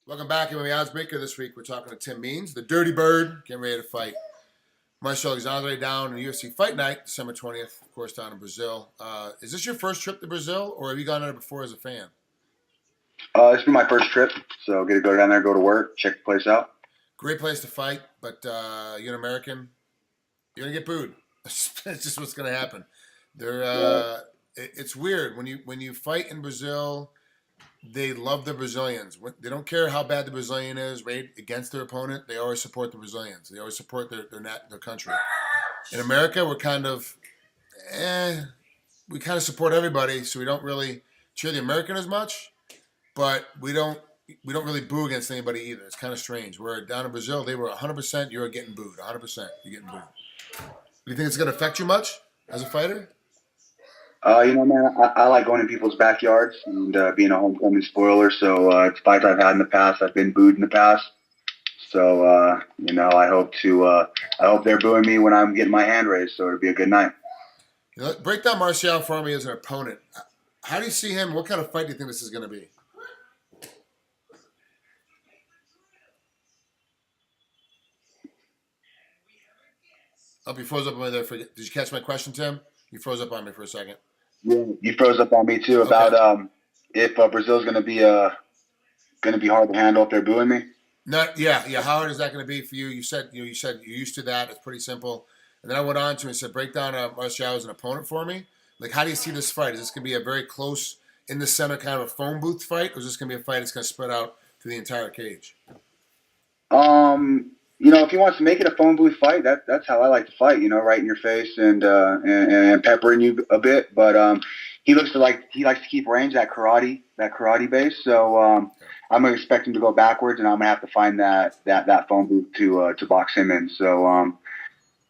It's been my first trip, so get to go down there, go to work, check the place out. Great place to fight, but you're an American, you're gonna get booed. It's just what's gonna happen. It's weird when you fight in Brazil. They love the Brazilians. They don't care how bad the Brazilian is, right? Against their opponent, they always support the Brazilians. They always support their country. In America, we're kind of, we kind of support everybody, so we don't really cheer the American as much, but we don't really boo against anybody either. It's kind of strange. Where down in Brazil, they were 100%. You're getting booed. 100%. You're getting booed. Do you think it's going to affect you much as a fighter? Man, I like going in people's backyards and being a homecoming spoiler. So it's fights I've had in the past. I've been booed in the past. So I hope they're booing me when I'm getting my hand raised. So it'll be a good night. Break down Marcio for me as an opponent. How do you see him? What kind of fight do you think this is going to be? Oh, you froze up on me there. Did you catch my question, Tim? You froze up on me for a second. Yeah, you froze up on me too about if Brazil's going to be hard to handle if they're booing me. Yeah. How hard is that going to be for you? You said you're used to that. It's pretty simple. And then I went on to and said, break down Marcio as an opponent for me. Like, how do you see this fight? Is this going to be a very close in the center kind of a phone booth fight, or is this going to be a fight that's going to spread out through the entire cage? If he wants to make it a phone booth fight, that's how I like to fight. Right in your face and peppering you a bit. But he likes to keep range, that karate base. So I'm gonna expect him to go backwards, and I'm gonna have to find that phone booth to box him in. So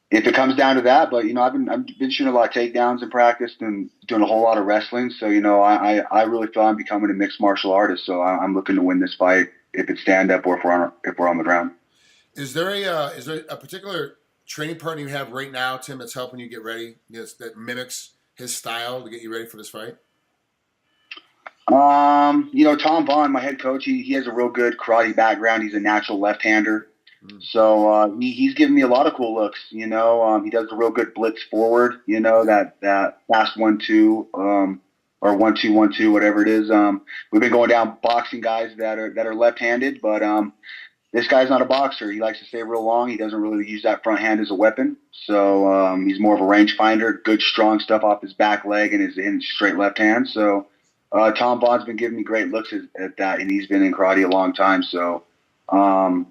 if it comes down to that, but I've been shooting a lot of takedowns in practice and doing a whole lot of wrestling. So I really feel I'm becoming a mixed martial artist. So I'm looking to win this fight if it's stand up or if we're on the ground. Is there a particular training partner you have right now, Tim, that's helping you get ready, that mimics his style to get you ready for this fight? Tom Vaughn, my head coach, he has a real good karate background. He's a natural left-hander. So he's giving me a lot of cool looks. He does a real good blitz forward, that fast 1-2 or 1-2-1-2, whatever it is. We've been going down boxing guys that are left-handed, but this guy's not a boxer. He likes to stay real long. He doesn't really use that front hand as a weapon. So he's more of a range finder, good strong stuff off his back leg and his straight left hand. So Tom Vaughn's been giving me great looks at that, and he's been in karate a long time. So I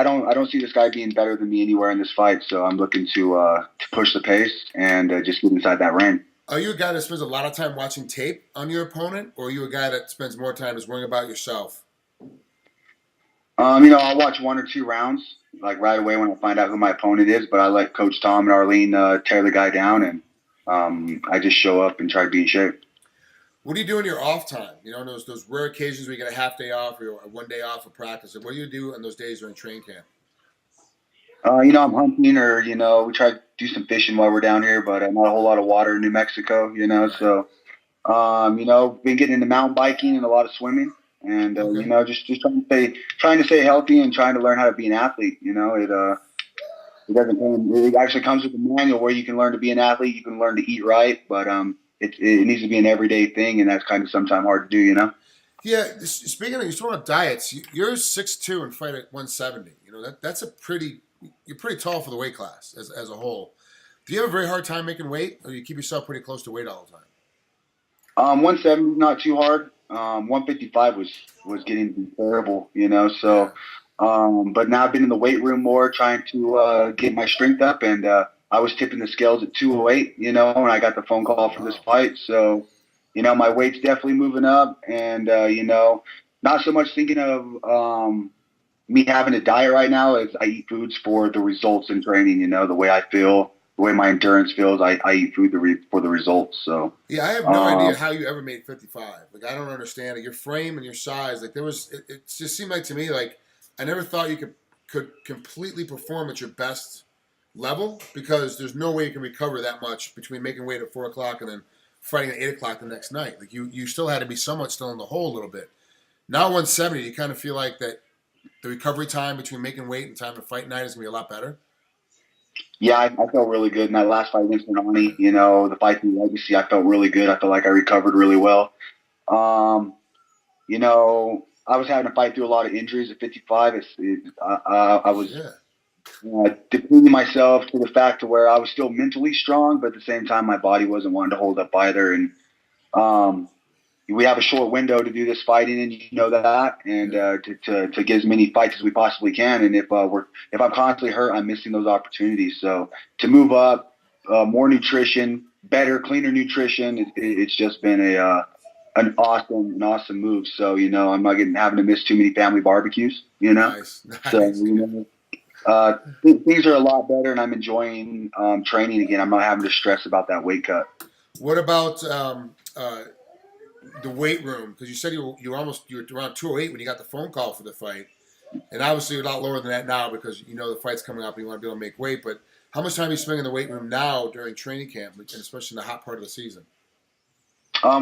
don't see this guy being better than me anywhere in this fight. So I'm looking to push the pace and just get inside that ring. Are you a guy that spends a lot of time watching tape on your opponent, or are you a guy that spends more time just worrying about yourself? I'll watch 1 or 2 rounds, like right away when I find out who my opponent is, but I let Coach Tom and Arlene tear the guy down, and I just show up and try to be in shape. What do you do in your off time? Those rare occasions where you get a half day off or 1 day off of practice. What do you do on those days during training camp? I'm hunting or, we try to do some fishing while we're down here, but not a whole lot of water in New Mexico, so, been getting into mountain biking and a lot of swimming. And just trying to stay healthy and trying to learn how to be an athlete. It actually comes with a manual where you can learn to be an athlete, you can learn to eat right, but it needs to be an everyday thing, and that's kind of sometimes hard to do. Yeah. Speaking of diets, you're 6'2" and fight at 170. You're pretty tall for the weight class as a whole. Do you have a very hard time making weight, or you keep yourself pretty close to weight all the time? 170 not too hard. 155 was getting to be terrible, so but now I've been in the weight room more trying to get my strength up, and I was tipping the scales at 208, when I got the phone call for this fight. So my weight's definitely moving up, and not so much thinking of me having a diet right now as I eat foods for the results in training, the way I feel, the way my endurance feels. I eat food for the results. So yeah, I have no idea how you ever made 55. Like, I don't understand it. Your frame and your size, like it just seemed like to me like I never thought you could completely perform at your best level, because there's no way you can recover that much between making weight at 4 o'clock and then fighting at 8 o'clock the next night. Like you still had to be somewhat still in the hole a little bit. Now 170, you kind of feel like that the recovery time between making weight and time to fight night is going to be a lot better? Yeah, I felt really good in that last fight against Nani. The fight through Legacy, I felt really good. I felt like I recovered really well. Um, I was having to fight through a lot of injuries at 55. I was Yeah. depleting myself to the fact to where I was still mentally strong, but at the same time, my body wasn't wanting to hold up either. And um, we have a short window to do this fighting, and that, and to get as many fights as we possibly can. And if I'm constantly hurt, I'm missing those opportunities. So to move up, more nutrition, better, cleaner nutrition, it's just been an awesome move. So I'm not having to miss too many family barbecues. Nice. So things are a lot better, and I'm enjoying training again. I'm not having to stress about that weight cut. What about the weight room? Because you said you were around 208 when you got the phone call for the fight, and obviously you're a lot lower than that now because the fight's coming up and you want to be able to make weight. But how much time are you spending in the weight room now during training camp, and especially in the hot part of the season?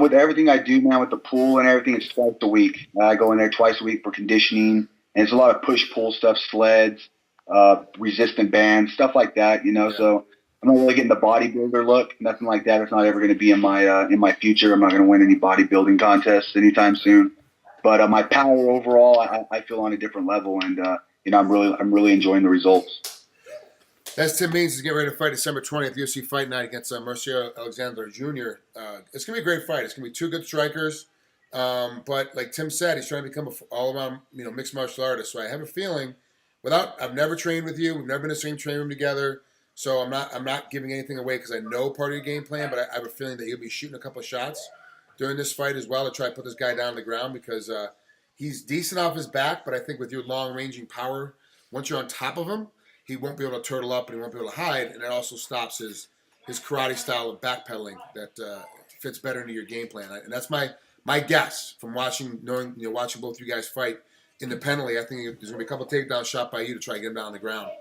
With everything I do, man, with the pool and everything, it's twice a week. I go in there twice a week for conditioning, and it's a lot of push-pull stuff, sleds, resistant bands, stuff like that. Yeah. So I'm not really getting the bodybuilder look, nothing like that. It's not ever going to be in my future. I'm not going to win any bodybuilding contests anytime soon. But my power overall, I feel on a different level, and I'm really enjoying the results. That's Tim Means is getting ready to fight December 20th, UFC Fight Night against Marcio Alexandre Jr. It's going to be a great fight. It's going to be two good strikers. But like Tim said, he's trying to become an all-around, mixed martial artist. So I have a feeling, I've never trained with you. We've never been in the same training room together. So I'm not giving anything away because I know part of your game plan. But I have a feeling that you'll be shooting a couple of shots during this fight as well to try to put this guy down on the ground because he's decent off his back. But I think with your long-ranging power, once you're on top of him, he won't be able to turtle up and he won't be able to hide, and it also stops his karate style of backpedaling that fits better into your game plan. And that's my guess from watching both you guys fight independently. I think there's gonna be a couple of takedowns shot by you to try to get him down on the ground,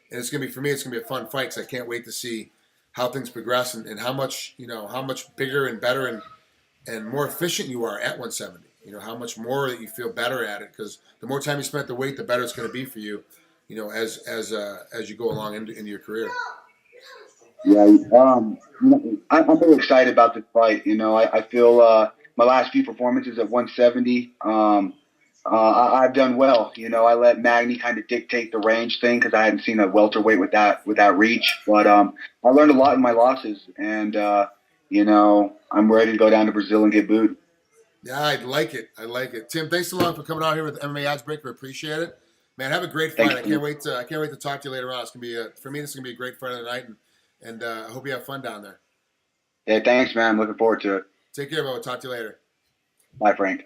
and it's gonna be a fun fight because I can't wait to see how things progress and how much bigger and better and more efficient you are at 170. How much more that you feel better at it because the more time you spend at the weight, the better it's gonna be for you. As you go along into your career. Yeah, I'm really excited about this fight. I feel my last few performances at 170, I've done well. I let Magny kind of dictate the range thing because I hadn't seen a welterweight with that reach. But I learned a lot in my losses, and I'm ready to go down to Brazil and get booed. Yeah, I like it. Tim, thanks so long for coming out here with MMAOddsBreaker. Appreciate it. Man, have a great fight. I can't wait to talk to you later on. It's gonna be for me. This is gonna be a great fight of the night, and I hope you have fun down there. Yeah, thanks, man. I'm looking forward to it. Take care, bro. Talk to you later. Bye, Frank.